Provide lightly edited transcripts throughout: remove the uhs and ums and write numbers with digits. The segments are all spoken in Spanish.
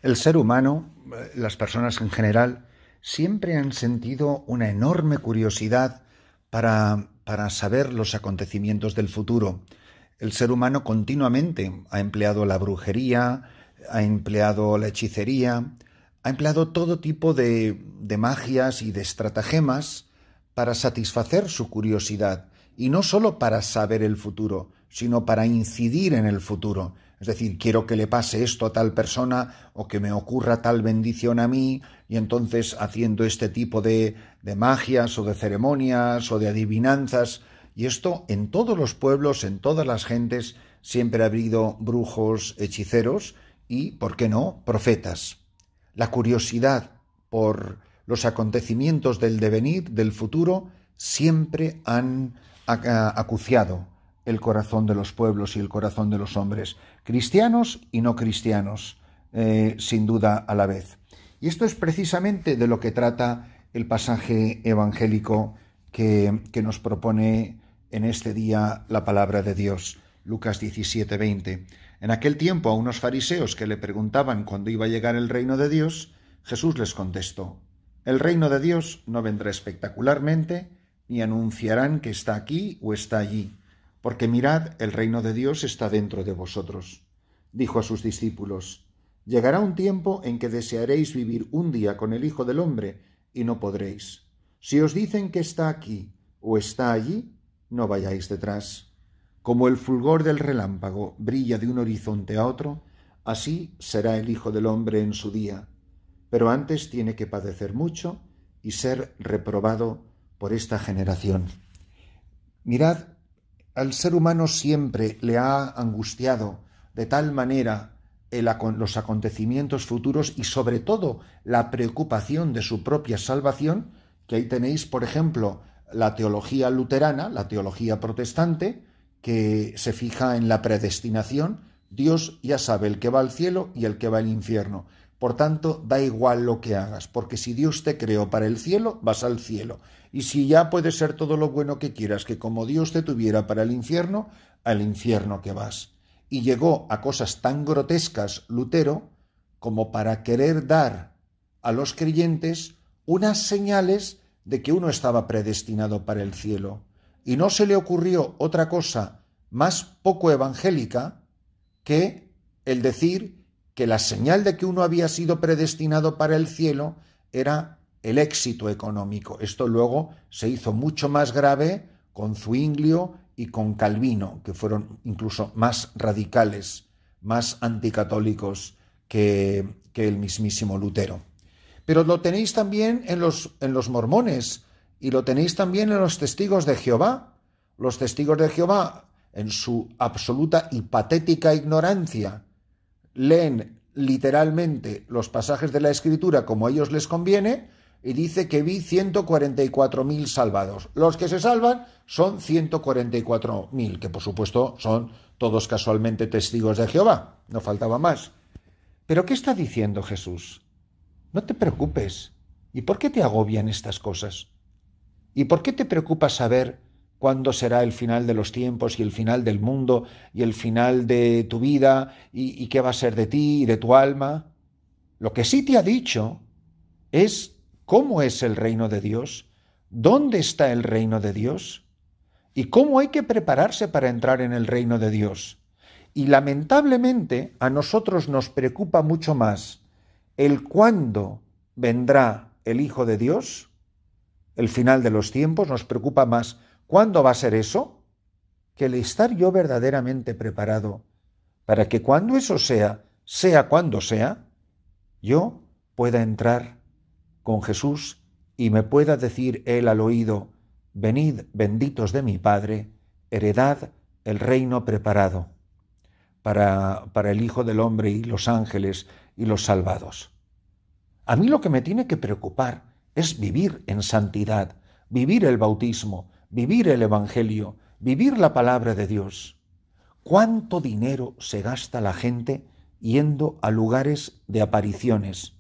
El ser humano, las personas en general, siempre han sentido una enorme curiosidad para saber los acontecimientos del futuro. El ser humano continuamente ha empleado la brujería, ha empleado la hechicería, ha empleado todo tipo de magias y de estratagemas para satisfacer su curiosidad, y no solo para saber el futuro, sino para incidir en el futuro. Es decir, quiero que le pase esto a tal persona o que me ocurra tal bendición a mí, y entonces haciendo este tipo de magias o de ceremonias o de adivinanzas. Y esto en todos los pueblos, en todas las gentes, siempre ha habido brujos, hechiceros y, ¿por qué no?, profetas. La curiosidad por los acontecimientos del devenir, del futuro, siempre han acuciado el corazón de los pueblos y el corazón de los hombres, cristianos y no cristianos, sin duda a la vez. Y esto es precisamente de lo que trata el pasaje evangélico que nos propone en este día la palabra de Dios, Lucas 17:20. En aquel tiempo, a unos fariseos que le preguntaban cuándo iba a llegar el reino de Dios, Jesús les contestó: el reino de Dios no vendrá espectacularmente, ni anunciarán que está aquí o está allí, porque mirad, el reino de Dios está dentro de vosotros. Dijo a sus discípulos: llegará un tiempo en que desearéis vivir un día con el Hijo del Hombre, y no podréis. Si os dicen que está aquí o está allí, no vayáis detrás. Como el fulgor del relámpago brilla de un horizonte a otro, así será el Hijo del Hombre en su día. Pero antes tiene que padecer mucho y ser reprobado por esta generación. Mirad, al ser humano siempre le ha angustiado de tal manera los acontecimientos futuros y sobre todo la preocupación de su propia salvación, que ahí tenéis, por ejemplo, la teología luterana, la teología protestante, que se fija en la predestinación. Dios ya sabe el que va al cielo y el que va al infierno. Por tanto, da igual lo que hagas, porque si Dios te creó para el cielo, vas al cielo. Y si ya puede ser todo lo bueno que quieras, que como Dios te tuviera para el infierno, al infierno que vas. Y llegó a cosas tan grotescas Lutero como para querer dar a los creyentes unas señales de que uno estaba predestinado para el cielo. Y no se le ocurrió otra cosa más poco evangélica que el decir que la señal de que uno había sido predestinado para el cielo era el éxito económico. Esto luego se hizo mucho más grave con Zuinglio y con Calvino, que fueron incluso más radicales, más anticatólicos que el mismísimo Lutero. Pero lo tenéis también en los mormones y lo tenéis también en los testigos de Jehová. Los testigos de Jehová, en su absoluta y patética ignorancia, leen literalmente los pasajes de la Escritura como a ellos les conviene y dice que vi 144.000 salvados. Los que se salvan son 144.000, que por supuesto son todos casualmente testigos de Jehová, no faltaba más. ¿Pero qué está diciendo Jesús? No te preocupes. ¿Y por qué te agobian estas cosas? ¿Y por qué te preocupa saber cuándo será el final de los tiempos y el final del mundo y el final de tu vida y qué va a ser de ti y de tu alma? Lo que sí te ha dicho es cómo es el reino de Dios, dónde está el reino de Dios y cómo hay que prepararse para entrar en el reino de Dios. Y lamentablemente a nosotros nos preocupa mucho más el cuándo vendrá el Hijo de Dios, el final de los tiempos, nos preocupa más cuándo va a ser eso, que el estar yo verdaderamente preparado para que cuando eso sea cuando sea, yo pueda entrar con Jesús y me pueda decir él al oído: venid, benditos de mi Padre, heredad el reino preparado para el Hijo del Hombre y los ángeles y los salvados. A mí lo que me tiene que preocupar es vivir en santidad, vivir el bautismo, vivir el Evangelio, vivir la palabra de Dios. ¿Cuánto dinero se gasta la gente yendo a lugares de apariciones,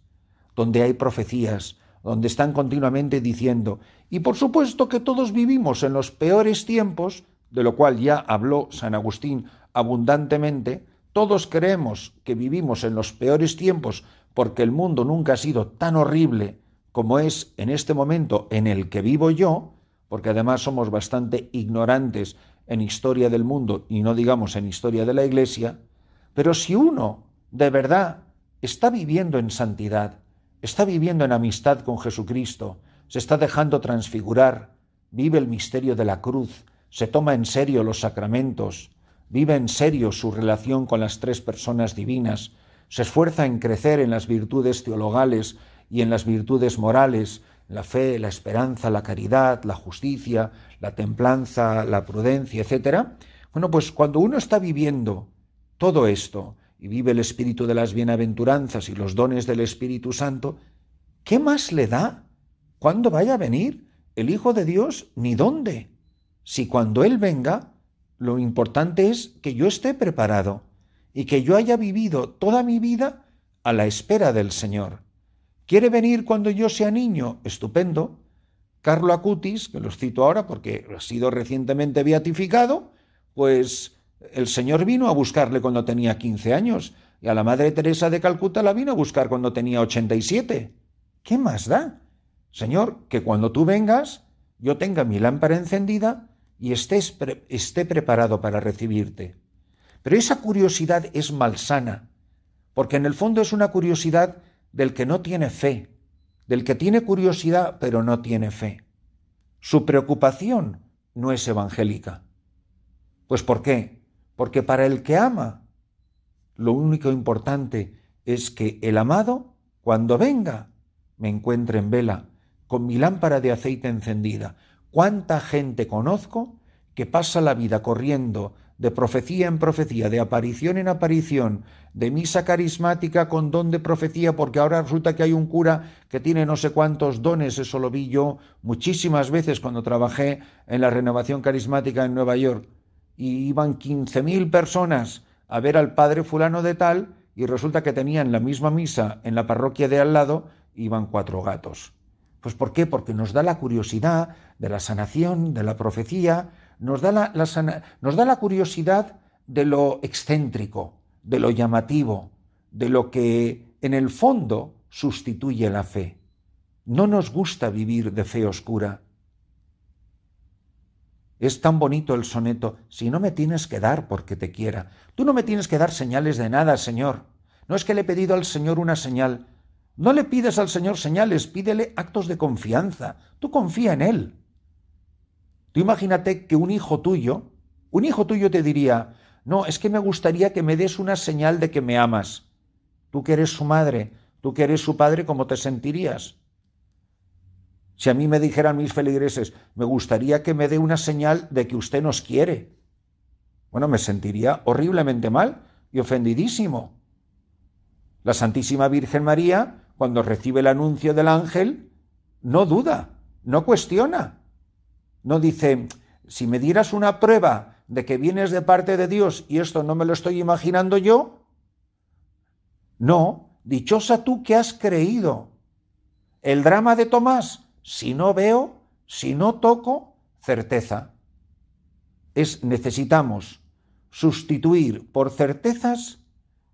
donde hay profecías, donde están continuamente diciendo? Y por supuesto que todos vivimos en los peores tiempos, de lo cual ya habló San Agustín abundantemente, Todos creemos que vivimos en los peores tiempos porque el mundo nunca ha sido tan horrible como es en este momento en el que vivo yo, porque además somos bastante ignorantes en historia del mundo y no digamos en historia de la Iglesia, pero si uno de verdad está viviendo en santidad, está viviendo en amistad con Jesucristo, se está dejando transfigurar, vive el misterio de la cruz, se toma en serio los sacramentos, vive en serio su relación con las tres personas divinas, se esfuerza en crecer en las virtudes teologales y en las virtudes morales, la fe, la esperanza, la caridad, la justicia, la templanza, la prudencia, etc. Bueno, pues cuando uno está viviendo todo esto y vive el espíritu de las bienaventuranzas y los dones del Espíritu Santo, ¿qué más le da? ¿Cuándo vaya a venir el Hijo de Dios? ¿Ni dónde? Si cuando Él venga, lo importante es que yo esté preparado y que yo haya vivido toda mi vida a la espera del Señor. ¿Quiere venir cuando yo sea niño? Estupendo. Carlo Acutis, que los cito ahora porque ha sido recientemente beatificado, pues el Señor vino a buscarle cuando tenía 15 años y a la Madre Teresa de Calcuta la vino a buscar cuando tenía 87. ¿Qué más da? Señor, que cuando tú vengas yo tenga mi lámpara encendida y esté preparado para recibirte. Pero esa curiosidad es malsana, porque en el fondo es una curiosidad del que no tiene fe, del que tiene curiosidad pero no tiene fe. Su preocupación no es evangélica. Pues ¿por qué? Porque para el que ama, lo único importante es que el amado, cuando venga, me encuentre en vela, con mi lámpara de aceite encendida. ¿Cuánta gente conozco que pasa la vida corriendo de profecía en profecía, de aparición en aparición, de misa carismática con don de profecía, porque ahora resulta que hay un cura que tiene no sé cuántos dones? Eso lo vi yo muchísimas veces cuando trabajé en la renovación carismática en Nueva York, y iban 15.000 personas a ver al padre fulano de tal, y resulta que tenían la misma misa en la parroquia de al lado, iban 4 gatos. Pues ¿por qué? Porque nos da la curiosidad de la sanación, de la profecía, nos da la curiosidad de lo excéntrico, de lo llamativo, de lo que en el fondo sustituye la fe. No nos gusta vivir de fe oscura. Es tan bonito el soneto: si no me tienes que dar porque te quiera. Tú no me tienes que dar señales de nada, Señor. No es que le he pedido al Señor una señal. No le pides al Señor señales, pídele actos de confianza. Tú confía en Él. Tú imagínate que un hijo tuyo te diría: no, es que me gustaría que me des una señal de que me amas. Tú que eres su madre, tú que eres su padre, ¿cómo te sentirías? Si a mí me dijeran mis feligreses: me gustaría que me dé una señal de que usted nos quiere, bueno, me sentiría horriblemente mal y ofendidísimo. La Santísima Virgen María, cuando recibe el anuncio del ángel, no duda, no cuestiona. No dice: si me dieras una prueba de que vienes de parte de Dios y esto no me lo estoy imaginando yo. No, dichosa tú que has creído. El drama de Tomás: si no veo, si no toco, certeza. Necesitamos sustituir por certezas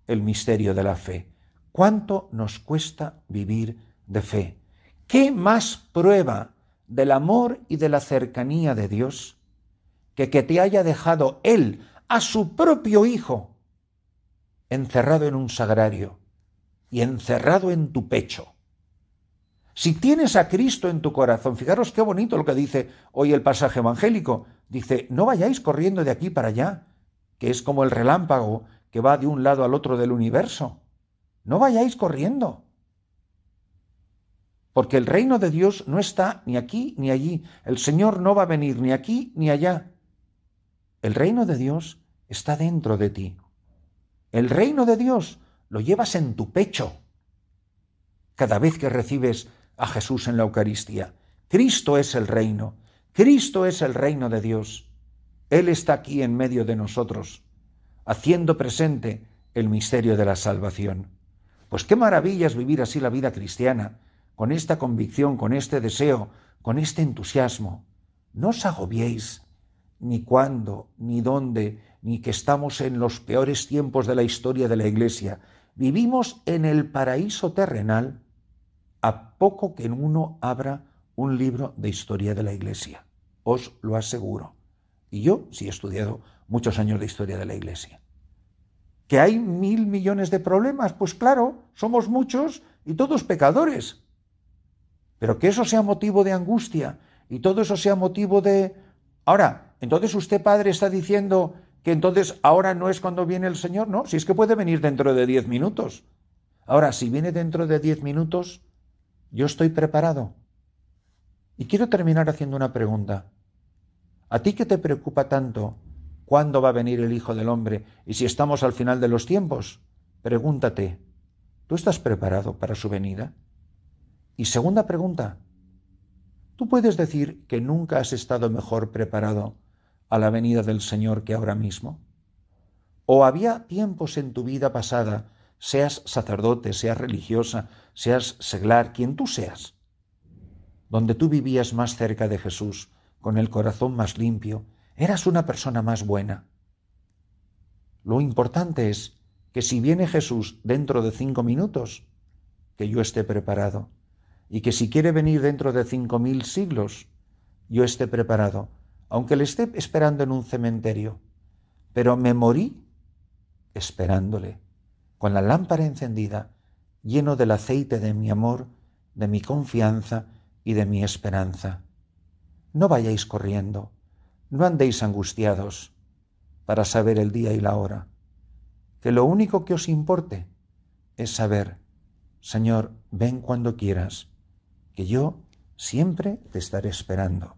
el misterio de la fe. ¿Cuánto nos cuesta vivir de fe? ¿Qué más prueba del amor y de la cercanía de Dios que te haya dejado Él, a su propio Hijo, encerrado en un sagrario y encerrado en tu pecho? Si tienes a Cristo en tu corazón, fijaros qué bonito lo que dice hoy el pasaje evangélico. Dice: no vayáis corriendo de aquí para allá, que es como el relámpago que va de un lado al otro del universo. No vayáis corriendo, porque el reino de Dios no está ni aquí ni allí. El Señor no va a venir ni aquí ni allá. El reino de Dios está dentro de ti. El reino de Dios lo llevas en tu pecho cada vez que recibes a Jesús en la Eucaristía. Cristo es el reino. Cristo es el reino de Dios. Él está aquí en medio de nosotros, haciendo presente el misterio de la salvación. Pues qué maravilla es vivir así la vida cristiana, con esta convicción, con este deseo, con este entusiasmo. No os agobiéis, ni cuándo, ni dónde, ni que estamos en los peores tiempos de la historia de la Iglesia. Vivimos en el paraíso terrenal a poco que uno abra un libro de historia de la Iglesia. Os lo aseguro. Y yo sí he estudiado muchos años de historia de la Iglesia. ¿Que hay 1.000 millones de problemas? Pues claro, somos muchos y todos pecadores. Pero que eso sea motivo de angustia y todo eso sea motivo de... Ahora, entonces usted, padre, está diciendo que entonces ahora no es cuando viene el Señor, ¿no? Si es que puede venir dentro de 10 minutos. Ahora, si viene dentro de 10 minutos, yo estoy preparado. Y quiero terminar haciendo una pregunta. ¿A ti qué te preocupa tanto cuándo va a venir el Hijo del Hombre y si estamos al final de los tiempos? Pregúntate, ¿tú estás preparado para su venida? Y segunda pregunta, ¿tú puedes decir que nunca has estado mejor preparado a la venida del Señor que ahora mismo? ¿O había tiempos en tu vida pasada, seas sacerdote, seas religiosa, seas seglar, quien tú seas, donde tú vivías más cerca de Jesús, con el corazón más limpio, eras una persona más buena? Lo importante es que si viene Jesús dentro de 5 minutos, que yo esté preparado. Y que si quiere venir dentro de 5.000 siglos, yo esté preparado, aunque le esté esperando en un cementerio. Pero me morí esperándole, con la lámpara encendida, lleno del aceite de mi amor, de mi confianza y de mi esperanza. No vayáis corriendo, no andéis angustiados para saber el día y la hora, que lo único que os importe es saber, Señor, ven cuando quieras, que yo siempre te estaré esperando.